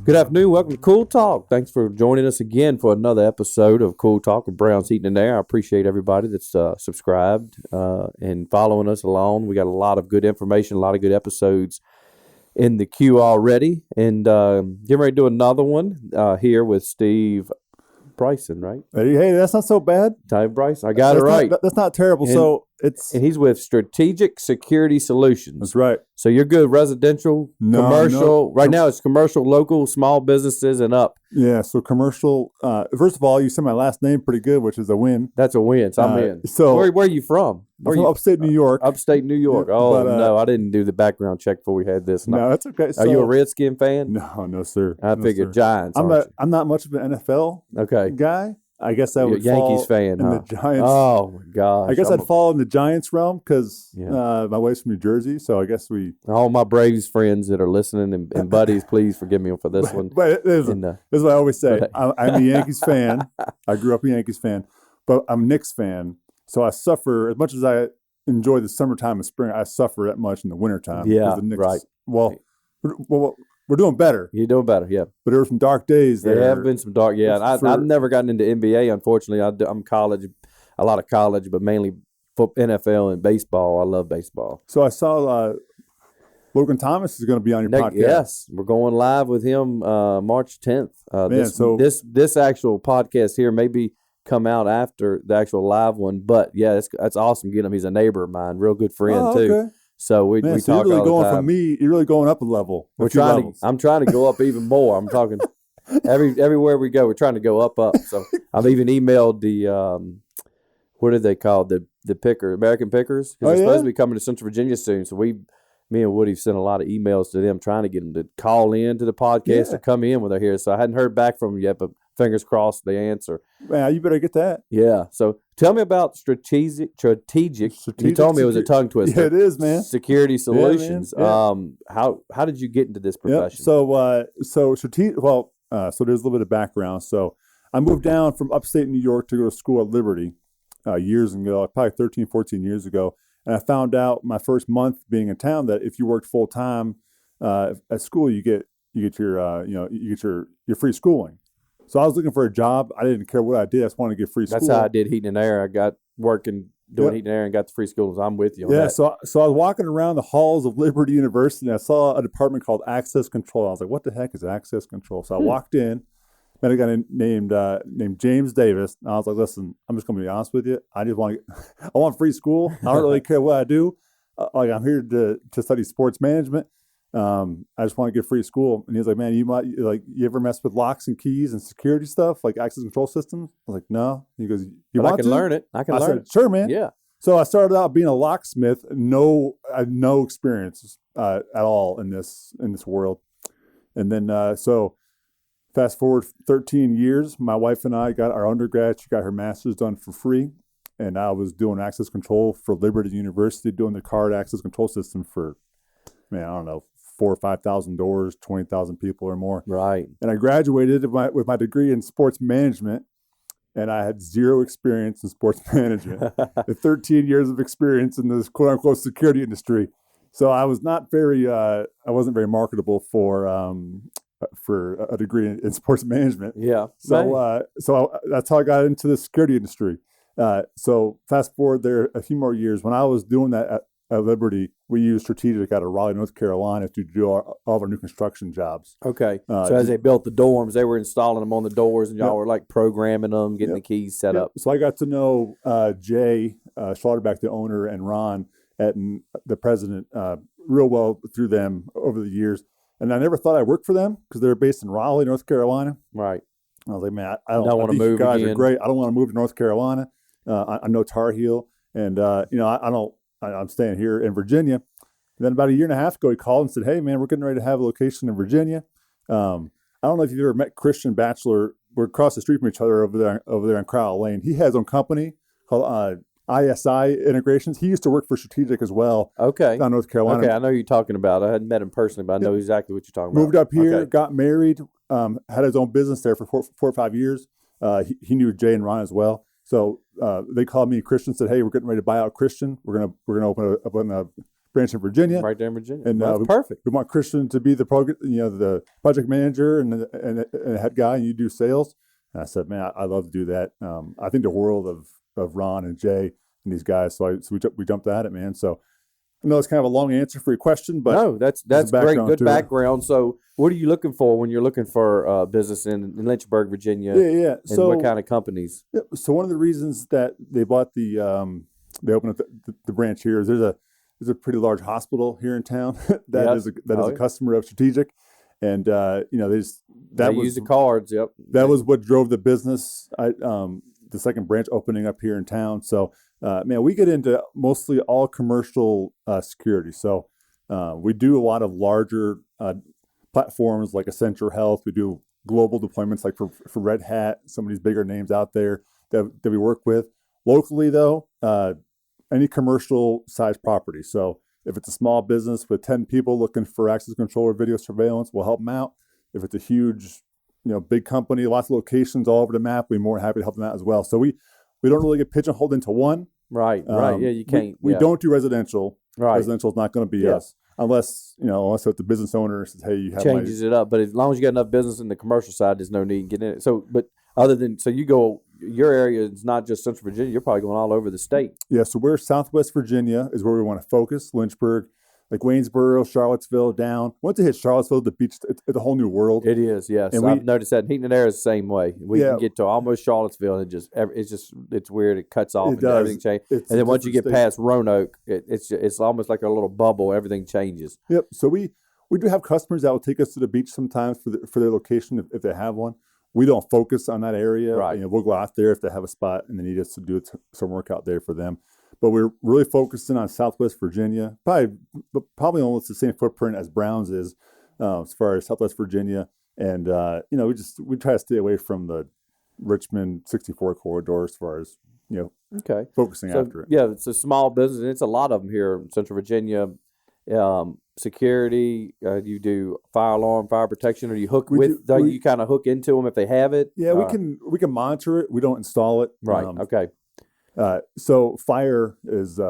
Good afternoon. Welcome to Cool Talk. Thanks for joining us again for another episode of Cool Talk with Brown's Heating and Air. I appreciate everybody that's subscribed and following us along. We got a lot of good information, a lot of good episodes in the queue already. And getting ready to do another one here with Steve Bryson, right? Hey, that's not so bad. Steve Bryson. I got it right. That's not terrible. And he's with Strategic Security Solutions. That's right. So you're good residential, commercial. No. Right now it's commercial, local, small businesses, and up. Yeah, so commercial. First of all, you said my last name pretty good, which is a win. That's a win. So I'm in. So where are you from? I'm from upstate New York. Upstate New York. Yeah, oh, but, no, I didn't do the background check before we had this. No, that's okay. Are you a Redskin fan? No, sir. I figured Giants. I'm not much of an NFL guy. I guess I would Yankees fan, in the Giants. Oh my gosh! I guess I'd fall in the Giants realm because my wife's from New Jersey, so I guess all my Braves friends that are listening and buddies, please forgive me for this one. But this is what I always say. I'm a Yankees fan. I grew up a Yankees fan, but I'm a Knicks fan. So I suffer as much as I enjoy the summertime and spring. I suffer that much in the wintertime. Yeah, the Knicks, right. Well, we're doing better. You're doing better, yeah. But there were some dark days there. There have been some dark, yeah. I've never gotten into NBA, unfortunately. I'm college, a lot of college, but mainly NFL and baseball. I love baseball. So I saw Logan Thomas is going to be on your podcast. Yes, we're going live with him March 10th. This actual podcast here maybe come out after the actual live one, but yeah, that's awesome. Getting him. He's a neighbor of mine, real good friend too. Okay. So we talk you're really all the going time. from me. You're really going up a level. I'm trying to go up even more. I'm talking everywhere we go. We're trying to go up. So I've even emailed the what are they called, the picker, American Pickers, because they're supposed to be coming to Central Virginia soon. So me and Woody sent a lot of emails to them trying to get them to call in to the podcast or come in when they're here. So I hadn't heard back from them yet, but fingers crossed they answer. Man, you better get that. Yeah. So tell me about strategic. You told me it was a tongue twister. Yeah, it is, man. Security Solutions. Yeah. How did you get into this profession? So strategic. Well, so there's a little bit of background. So I moved down from upstate New York to go to school at Liberty years ago, probably 13, 14 years ago. And I found out my first month being in town that if you worked full time at school, you get your free schooling. So I was looking for a job. I didn't care what I did. I just wanted to get free school. That's how I did heating and air. I got working doing heating and air and got the free schools. I'm with you on that. So I was walking around the halls of Liberty University and I saw a department called Access Control. I was like, what the heck is Access Control? So I walked in, met a guy named James Davis. And I was like, listen, I'm just going to be honest with you. I want free school. I don't really care what I do. I'm here to study sports management. I just want to get free school. And he was like, man, you ever mess with locks and keys and security stuff, like access control systems? I was like, no. He goes, I can learn it. I said, sure, man. Yeah. So I started out being a locksmith. I had no experience at all in this world. And then, so fast forward 13 years, my wife and I got our undergrad. She got her master's done for free. And I was doing access control for Liberty University, doing the card access control system for, I don't know, 4,000 or 5,000 doors, 20,000 people or more. Right. And I graduated with my degree in sports management, and I had zero experience in sports management. 13 years of experience in this quote unquote security industry. So I was not I wasn't very marketable for a degree in sports management. Yeah. So that's how I got into the security industry. So fast forward there a few more years. When I was doing that at Liberty, we used Strategic out of Raleigh, North Carolina to do all of our new construction jobs. Okay. So as they built the dorms, they were installing them on the doors, and y'all were like programming them, getting the keys set up. So I got to know Jay Schlotterbeck, the owner, and Ron Etten, the president, real well through them over the years. And I never thought I'd work for them because they're based in Raleigh, North Carolina. Right. I was like, man, I don't want to move. You guys again. are great. I don't want to move to North Carolina. I know Tar Heel, and I'm staying here in Virginia. And then about a year and a half ago, he called and said, hey, man, we're getting ready to have a location in Virginia. I don't know if you've ever met Christian Batchelor. We're across the street from each other over there in Crowell Lane. He has his own company called ISI Integrations. He used to work for Strategic as well. Okay. Down in North Carolina. Okay, I know who you're talking about. I hadn't met him personally, but I know exactly what you're talking about. Moved up here, got married, had his own business there for 4 or 5 years. He knew Jay and Ron as well. So they called me. Christian said, hey, we're getting ready to buy out Christian. We're gonna open a branch in Virginia. Right there in Virginia. And Well, that's perfect. We want Christian to be the the project manager and the head guy, and you do sales. And I said, man, I love to do that. I think the world of Ron and Jay and these guys. So we jumped at it, man. So I know it's kind of a long answer for your question, but no, that's great. Good background. So what are you looking for when you're looking for business in Lynchburg, Virginia? Yeah. And so what kind of companies? Yeah, so one of the reasons that they bought they opened up the branch here is there's a pretty large hospital here in town that is a customer of Strategic, and they use the cards. Yep, that was what drove the business. The second branch opening up here in town. So, man, we get into mostly all commercial security. So we do a lot of larger platforms like Accenture Health. We do global deployments like for Red Hat, some of these bigger names out there that we work with. Locally, though, any commercial size property. So if it's a small business with 10 people looking for access control or video surveillance, we'll help them out. If it's a huge big company, lots of locations all over the map, we're more happy to help them out as well. So we don't really get pigeonholed into one. Right. Yeah, you can't. We don't do residential. Right. Residential is not going to be us. Unless if the business owner says, hey, you have changes it up. But as long as you got enough business in the commercial side, there's no need in getting in it. So, but your area is not just Central Virginia, you're probably going all over the state. Yeah, so we're Southwest Virginia is where we want to focus. Lynchburg, like Waynesboro, Charlottesville, down. Once you hit Charlottesville, the beach, it's a whole new world. It is, yes. And I've noticed that Heaton and Air is the same way. We can get to almost Charlottesville, and it's weird. It cuts off, and everything changes. And then once you get past Roanoke, it's almost like a little bubble. Everything changes. Yep. So we do have customers that will take us to the beach sometimes for their location if they have one. We don't focus on that area. Right. We'll go out there if they have a spot and they need us to do some work out there for them. But we're really focusing on Southwest Virginia, probably almost the same footprint as Browns is as far as Southwest Virginia. And, we try to stay away from the Richmond 64 corridor as far as, focusing after it. Yeah, it's a small business, and it's a lot of them here in Central Virginia. Security, you do fire alarm, fire protection, or you you kind of hook into them if they have it? Yeah, we can monitor it. We don't install it. Right, okay. So fire is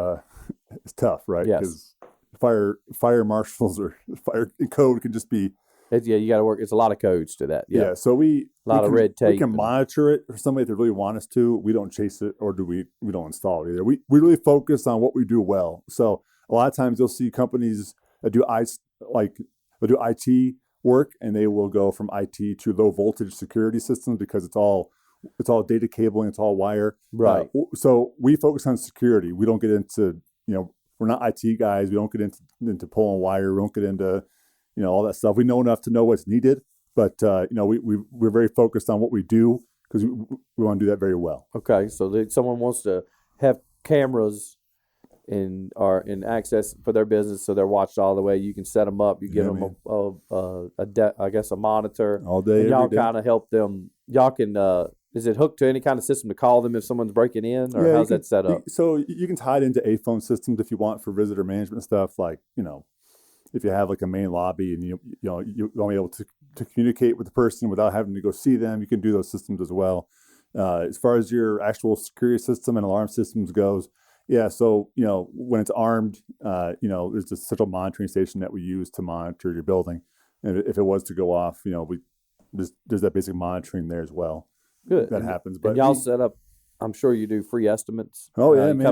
tough, right? Yes. Because fire marshals or fire code can just be. You got to work. It's a lot of codes to that. Yeah. So a lot of red tape. We can monitor it for somebody that really want us to. We don't chase it, or we don't install it either. We really focus on what we do well. So a lot of times you'll see companies that do IT work, and they will go from IT to low voltage security systems because it's all data cabling, it's all wire. Right. So we focus on security. We don't get into, we're not IT guys. We don't get into pulling wire. We don't get into, all that stuff. We know enough to know what's needed, but we're very focused on what we do because we want to do that very well. Okay. So someone wants to have cameras in access for their business, so they're watched all the way. You can set them up. You give them a monitor all day. And y'all kind of help them. Y'all can. Is it hooked to any kind of system to call them if someone's breaking in, or how's that set up? So you can tie it into phone systems if you want for visitor management stuff. Like if you have like a main lobby and you want to be able to communicate with the person without having to go see them, you can do those systems as well. As far as your actual security system and alarm systems goes. Yeah, so when it's armed, there's a central monitoring station that we use to monitor your building, and if it was to go off, there's that basic monitoring there as well. Good, that happens. But y'all set up. I'm sure you do free estimates. Oh yeah, man.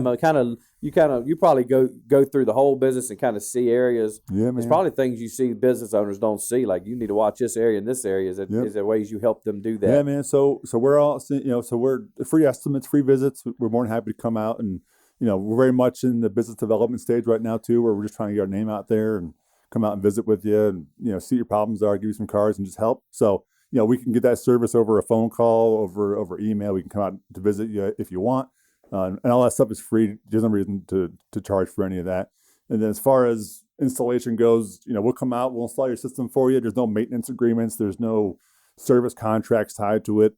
You probably go through the whole business and kind of see areas. Yeah, man. There's probably things you see business owners don't see, like you need to watch this area and this area. Is there ways you help them do that? Yeah, man. So we're all so we're free estimates, free visits. We're more than happy to come out and. We're very much in the business development stage right now too, where we're just trying to get our name out there and come out and visit with you and, see your problems are, give you some cards and just help. So, we can get that service over a phone call, over email. We can come out to visit you if you want. And all that stuff is free. There's no reason to charge for any of that. And then as far as installation goes, we'll come out, we'll install your system for you. There's no maintenance agreements. There's no service contracts tied to it.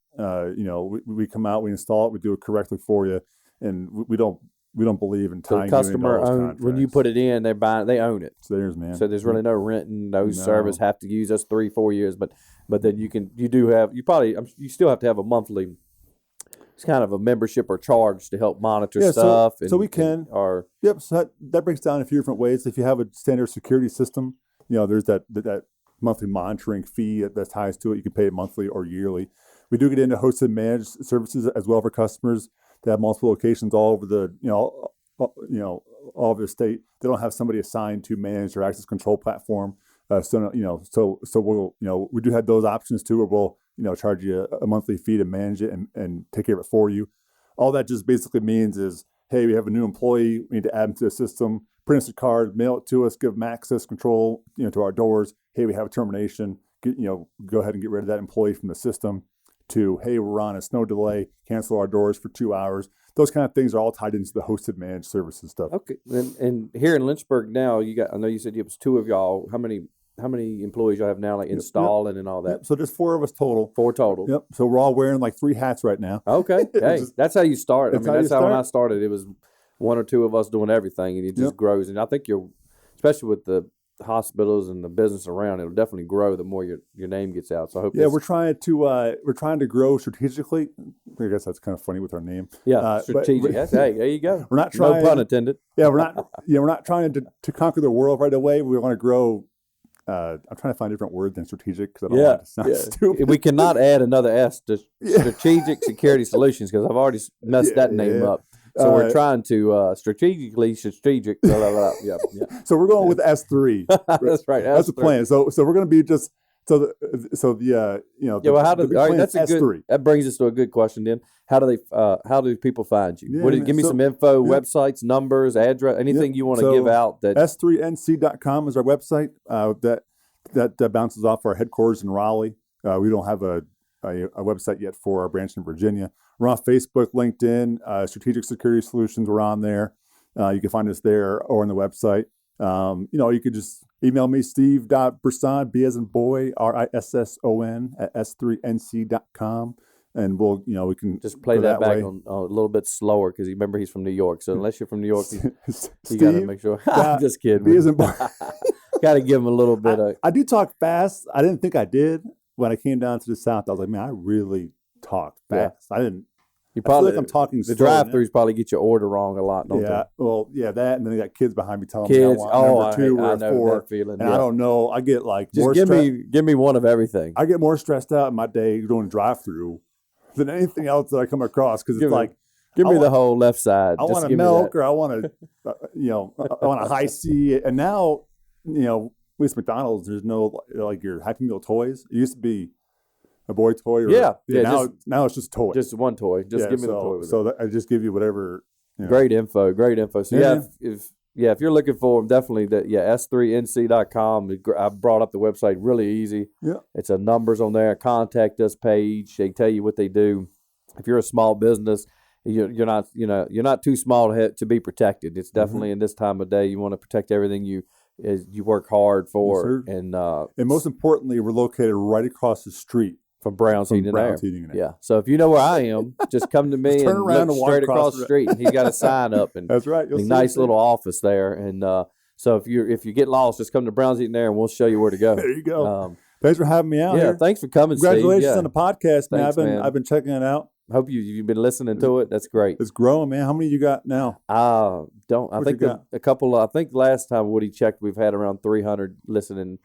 We come out, we install it, we do it correctly for you. And we don't believe in tying the customer own, when you put it in, they own it. It's theirs, man. So there's really no renting, no service. Have to use us 3-4 years, but then you still have to have a monthly it's kind of a membership or charge to help monitor Yeah, stuff. so we can. Yep. So that breaks down a few different ways. If you have a standard security system, there's that monthly monitoring fee that ties to it. You can pay it monthly or yearly. We do get into hosted managed services as well for customers that have multiple locations all over the all over the state. They don't have somebody assigned to manage their access control platform. So we'll we do have those options too, where we'll charge you a monthly fee to manage it and take care of it for you. All that just basically means is, hey, we have a new employee, we need to add them to the system, print us a card, mail it to us, give them access control to our doors. Hey, we have a termination. Go ahead and get rid of that employee from the system. To, hey, we're on a snow delay, cancel our doors for 2 hours. Those kind of things are all tied into the hosted managed services stuff. Okay, and here in Lynchburg now, I know you said it was 2 of y'all. How many employees y'all have now, like installing and all that? Yep. So there's 4 of us total. 4 total. Yep. So we're all wearing like 3 hats right now. Okay. Hey, that's how you start. That's how when I started, it was 1 or 2 of us doing everything, and it just grows. And I think especially with the hospitals and the business around, it'll definitely grow the more your name gets out. So I hope. Yeah, we're trying to grow strategically. I guess that's kind of funny with our name. Yeah, strategic. Hey, there you go. We're not trying. No pun intended. Yeah, we're not trying to conquer the world right away. We want to grow. I'm trying to find a different word than strategic because I don't want it to sound stupid. We cannot add another S to strategic security solutions because I've already messed that name up. So we're trying to strategic. Blah, blah, blah. Yeah. So we're going with S3. That's right. That's the plan. So we're going to be just well, how do that's a S3. That brings us to a good question. Then how do people find you? Yeah, give me some info, websites, numbers, address, anything you want to give out. That S3NC.com is our website. That bounces off our headquarters in Raleigh. We don't have a website yet for our branch in Virginia. We're on Facebook, LinkedIn, Strategic Security Solutions. We're on there. You can find us there or on the website. You could just email me, steve.brisson, B as in boy, RISSON at S3NC.com. And we can just play that back on a little bit slower because remember he's from New York. So unless you're from New York, you got to make sure. I'm just kidding. B as in boy. Got to give him a little bit of. I do talk fast. I didn't think I did. When I came down to the South, I was like, man, I really talk fast. I didn't. You probably, I feel like I'm talking the drive-throughs probably get your order wrong a lot, don't they? Well, that, and then they got kids behind me telling me I want number 2 or 4. That feeling, and I don't know. I get like just give me one of everything. I get more stressed out in my day doing drive-through than anything else that I come across because it's like, give me the whole left side. I want a milk or I want a, I want a high C. And now, at least McDonald's, there's no like your Happy Meal toys. It used to be a boy toy. Now it's just toy. Just one toy. Just give me the toy. I just give you whatever. Great info. So if you're looking for them, definitely S3NC.com. I brought up the website really easy. Yeah. It's a numbers on there, contact us page. They tell you what they do. If you're a small business, you're not too small to be protected. It's definitely in this time of day you want to protect everything you work hard for. Yes, and most importantly, we're located right across the street from Brown's Heating and Air. Yeah. So if you know where I am, just come to me and look straight across the street. He's got a sign up and that's right. A nice little office there. And so if you get lost, just come to Brown's Heating and Air and we'll show you where to go. There you go. Thanks for having me out here. Thanks for coming, Congratulations Steve. on the podcast, man. Thanks, I've been checking it out. Hope you've been listening to it. That's great. It's growing, man. How many you got now? I think a couple. I think last time Woody checked, we've had around 300 listeners.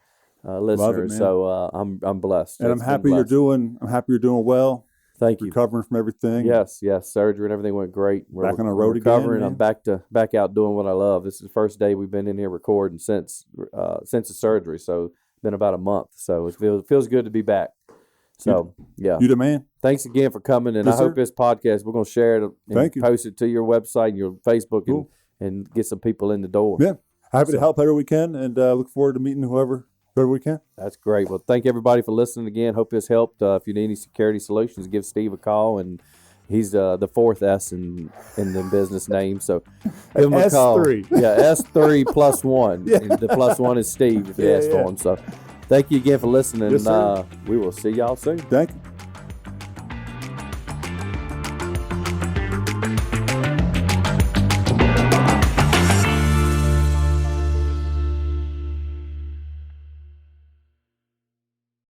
Love it, man. So I'm blessed. And I'm happy you're doing well. Thank you. Recovering from everything. Yes. Surgery and everything went great. We're back on the road recovering. again. I'm back out doing what I love. This is the first day we've been in here recording since the surgery. So it's been about a month. So it feels good to be back. So, you the man. Thanks again for coming, and I hope this podcast, we're going to share it and post it to your website and your Facebook and get some people in the door. Yeah, happy to help however we can, and look forward to meeting whoever we can. That's great. Well, thank everybody for listening again. Hope this helped. If you need any security solutions, give Steve a call, and he's the 4th S in the business name. So give him a call. S3. Yeah, S3 plus 1. Yeah. And the plus 1 is Steve if you ask for him. So thank you again for listening. Yes, we will see y'all soon. Thank you.